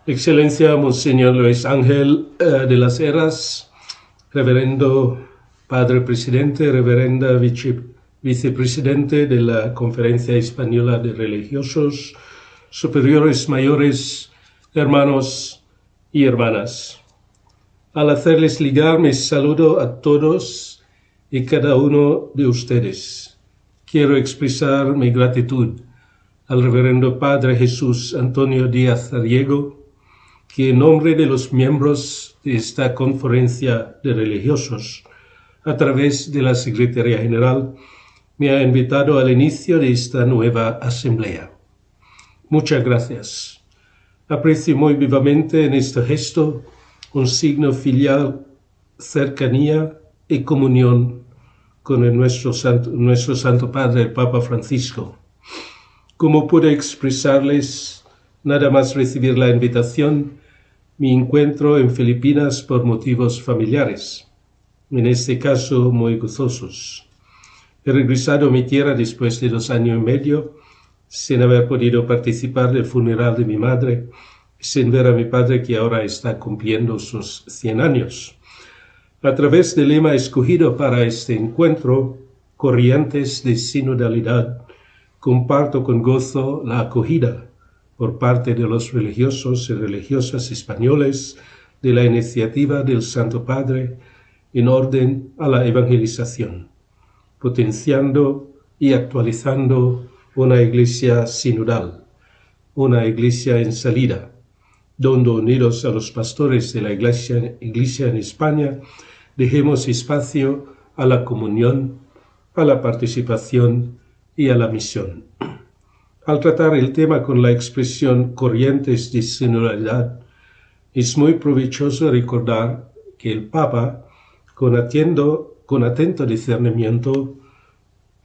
Excelencia Monseñor Luis Ángel de las Heras, Reverendo Padre Presidente, Reverenda Vicepresidente de la Conferencia Española de Religiosos, Superiores Mayores, hermanos y hermanas. Al hacerles ligar mi saludo a todos y cada uno de ustedes, quiero expresar mi gratitud al Reverendo Padre Jesús Antonio Díaz Arriego, que en nombre de los miembros de esta conferencia de religiosos, a través de la Secretaría General, me ha invitado al inicio de esta nueva asamblea. Muchas gracias. Aprecio muy vivamente en este gesto un signo filial, cercanía y comunión con nuestro Santo Padre, el Papa Francisco. Como pude expresarles, nada más recibir la invitación, me encuentro en Filipinas por motivos familiares, en este caso muy gozosos. He regresado a mi tierra después de 2 años y medio, sin haber podido participar del funeral de mi madre, sin ver a mi padre que ahora está cumpliendo sus 100 años. A través del lema escogido para este encuentro, Corrientes de Sinodalidad, comparto con gozo la acogida por parte de los religiosos y religiosas españoles de la iniciativa del Santo Padre en orden a la evangelización, potenciando y actualizando una iglesia sinodal, una iglesia en salida, donde unidos a los pastores de la iglesia en España, dejemos espacio a la comunión, a la participación y a la misión. Al tratar el tema con la expresión corrientes de sinodalidad, es muy provechoso recordar que el Papa, con atento discernimiento,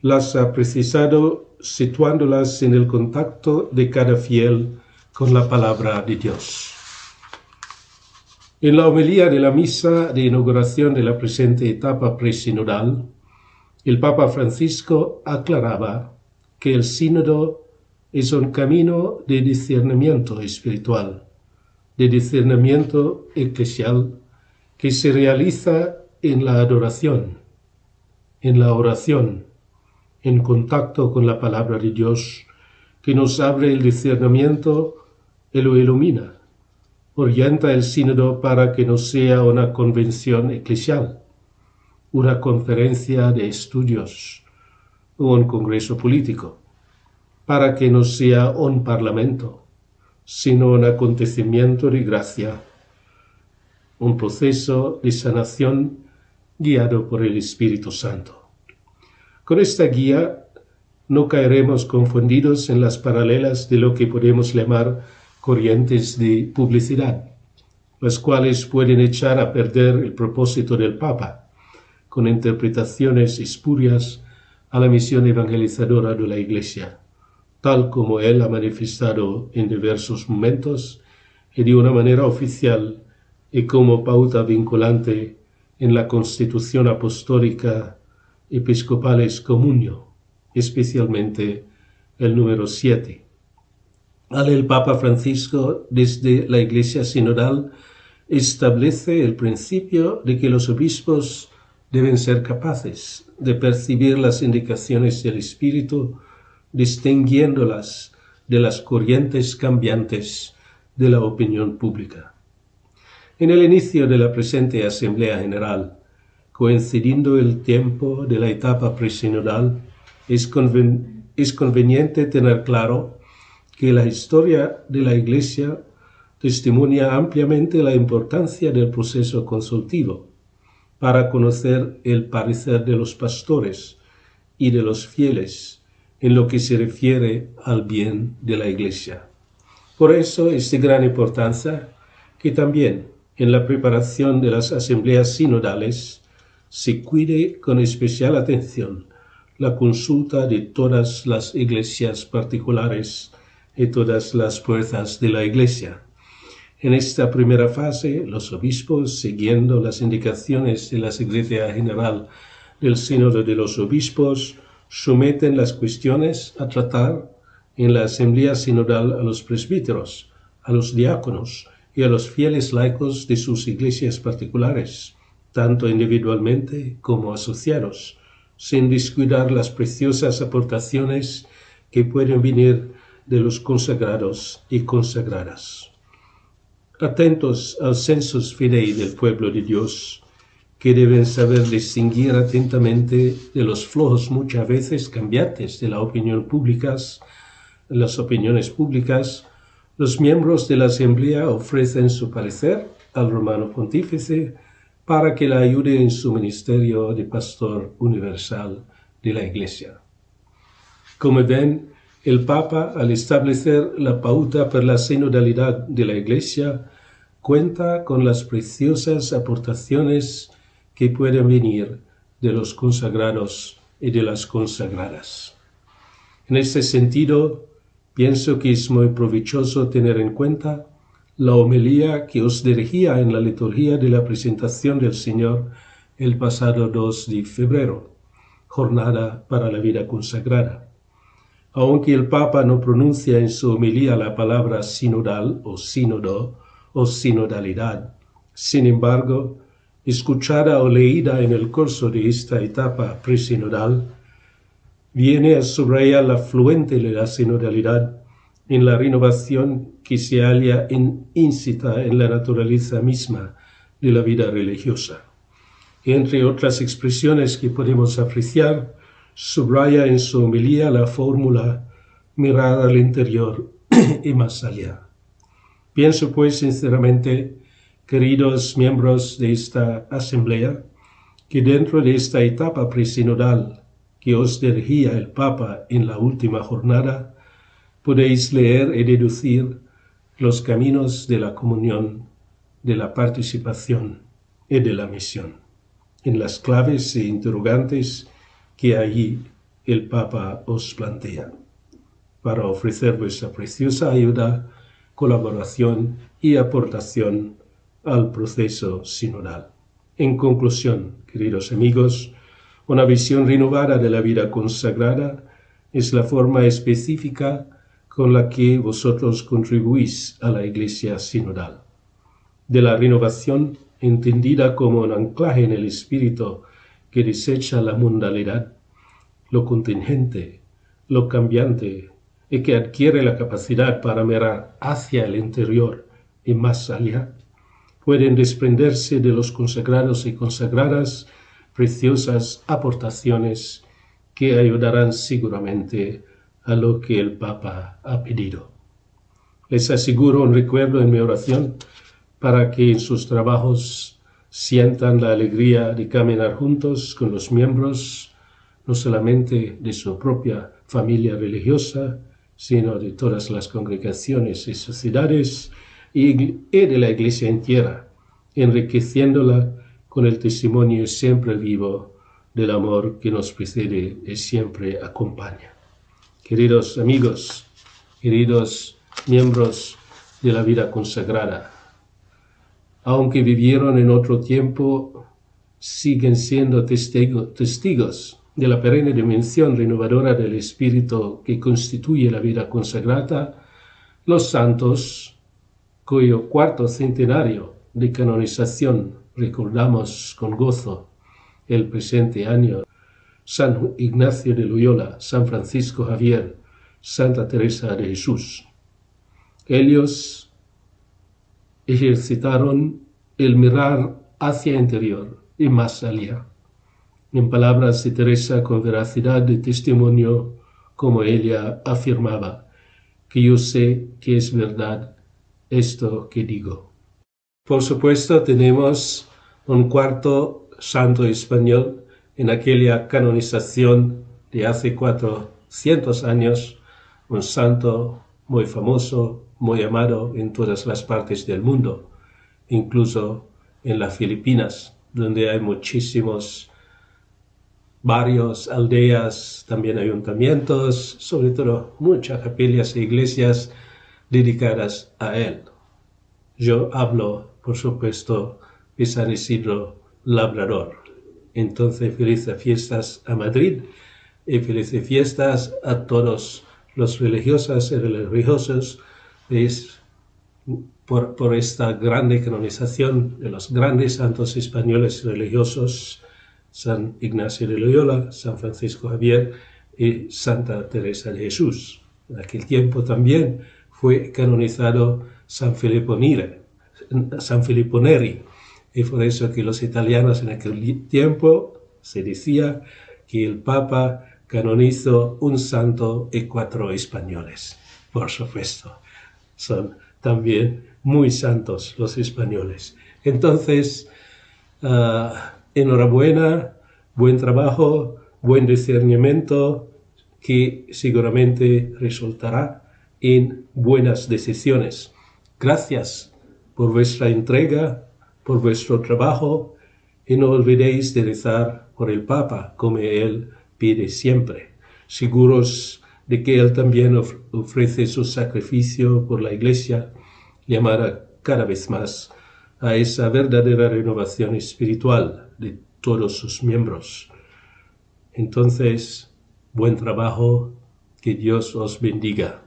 las ha precisado situándolas en el contacto de cada fiel con la palabra de Dios. En la homilía de la misa de inauguración de la presente etapa presinodal, el Papa Francisco aclaraba que el sínodo es un camino de discernimiento espiritual, de discernimiento eclesial, que se realiza en la adoración, en la oración, en contacto con la palabra de Dios, que nos abre el discernimiento y lo ilumina, orienta el sínodo para que no sea una convención eclesial, una conferencia de estudios o un congreso político, para que no sea un parlamento, sino un acontecimiento de gracia, un proceso de sanación guiado por el Espíritu Santo. Con esta guía no caeremos confundidos en las paralelas de lo que podemos llamar corrientes de publicidad, las cuales pueden echar a perder el propósito del Papa, con interpretaciones espurias a la misión evangelizadora de la Iglesia, tal como él ha manifestado en diversos momentos y de una manera oficial y como pauta vinculante en la Constitución Apostólica Episcopales Communio, especialmente el número 7. El Papa Francisco, desde la Iglesia Sinodal, establece el principio de que los obispos deben ser capaces de percibir las indicaciones del Espíritu, distinguiéndolas de las corrientes cambiantes de la opinión pública. En el inicio de la presente Asamblea General, coincidiendo el tiempo de la etapa presinodal, es conveniente tener claro que la historia de la Iglesia testimonia ampliamente la importancia del proceso consultivo para conocer el parecer de los pastores y de los fieles en lo que se refiere al bien de la Iglesia. Por eso es de gran importancia que también en la preparación de las asambleas sinodales se cuide con especial atención la consulta de todas las iglesias particulares y todas las fuerzas de la Iglesia. En esta primera fase, los obispos, siguiendo las indicaciones de la Secretaría General del Sínodo de los Obispos, someten las cuestiones a tratar en la Asamblea Sinodal a los presbíteros, a los diáconos y a los fieles laicos de sus iglesias particulares, tanto individualmente como asociados, sin descuidar las preciosas aportaciones que pueden venir de los consagrados y consagradas. Atentos al sensus fidei del pueblo de Dios, que deben saber distinguir atentamente de los flojos muchas veces cambiantes de las opiniones públicas, los miembros de la Asamblea ofrecen su parecer al Romano Pontífice para que la ayude en su ministerio de pastor universal de la Iglesia. Como ven, el Papa, al establecer la pauta para la sinodalidad de la Iglesia, cuenta con las preciosas aportaciones que pueden venir de los consagrados y de las consagradas. En este sentido, pienso que es muy provechoso tener en cuenta la homilía que os dirigía en la liturgia de la presentación del Señor el pasado 2 de febrero, jornada para la vida consagrada. Aunque el Papa no pronuncia en su homilía la palabra sinodal o sínodo o sinodalidad, sin embargo, escuchada o leída en el curso de esta etapa presinodal, viene a subrayar la fluente de la sinodalidad en la renovación que se halla íncita en la naturaleza misma de la vida religiosa. Entre otras expresiones que podemos apreciar, subraya en su homilía la fórmula mirar al interior y más allá. Pienso pues sinceramente, queridos miembros de esta asamblea, que dentro de esta etapa presinodal que os dirigía el Papa en la última jornada, podéis leer y deducir los caminos de la comunión, de la participación y de la misión, en las claves e interrogantes que allí el Papa os plantea, para ofrecer vuestra preciosa ayuda, colaboración y aportación al proceso sinodal. En conclusión, queridos amigos, una visión renovada de la vida consagrada es la forma específica con la que vosotros contribuís a la Iglesia sinodal. De la renovación, entendida como un anclaje en el espíritu que desecha la mundanalidad, lo contingente, lo cambiante, y que adquiere la capacidad para mirar hacia el interior y más allá, pueden desprenderse de los consagrados y consagradas preciosas aportaciones que ayudarán seguramente a lo que el Papa ha pedido. Les aseguro un recuerdo en mi oración para que en sus trabajos sientan la alegría de caminar juntos con los miembros, no solamente de su propia familia religiosa, sino de todas las congregaciones y sociedades y de la Iglesia entera, enriqueciéndola con el testimonio siempre vivo del amor que nos precede y siempre acompaña. Queridos amigos, queridos miembros de la vida consagrada, aunque vivieron en otro tiempo, siguen siendo testigos de la perenne dimensión renovadora del espíritu que constituye la vida consagrada, los santos, cuyo cuarto centenario de canonización recordamos con gozo el presente año: San Ignacio de Loyola, San Francisco Javier, Santa Teresa de Jesús. Ellos ejercitaron el mirar hacia el interior y más allá. En palabras de Teresa con veracidad de testimonio, como ella afirmaba, que yo sé que es verdad esto que digo. Por supuesto, tenemos un cuarto santo español en aquella canonización de hace 400 años, un santo muy famoso, muy amado en todas las partes del mundo, incluso en las Filipinas, donde hay muchísimos barrios, aldeas, también ayuntamientos, sobre todo muchas capillas e iglesias dedicadas a él. Yo hablo, por supuesto, de San Isidro Labrador. Entonces, felices fiestas a Madrid y felices fiestas a todos los religiosos y religiosos de por esta grande canonización de los grandes santos españoles religiosos, San Ignacio de Loyola, San Francisco Javier y Santa Teresa de Jesús. En aquel tiempo también fue canonizado San Filippo Neri, y por eso que los italianos en aquel tiempo se decía que el Papa canonizó un santo y 4 españoles. Por supuesto, son también muy santos los españoles. Entonces, enhorabuena, buen trabajo, buen discernimiento, que seguramente resultará en buenas decisiones. Gracias por vuestra entrega, por vuestro trabajo, y no olvidéis de rezar por el Papa, como él pide siempre, seguros de que él también ofrece su sacrificio por la Iglesia, llamada cada vez más a esa verdadera renovación espiritual de todos sus miembros. Entonces, buen trabajo, que Dios os bendiga.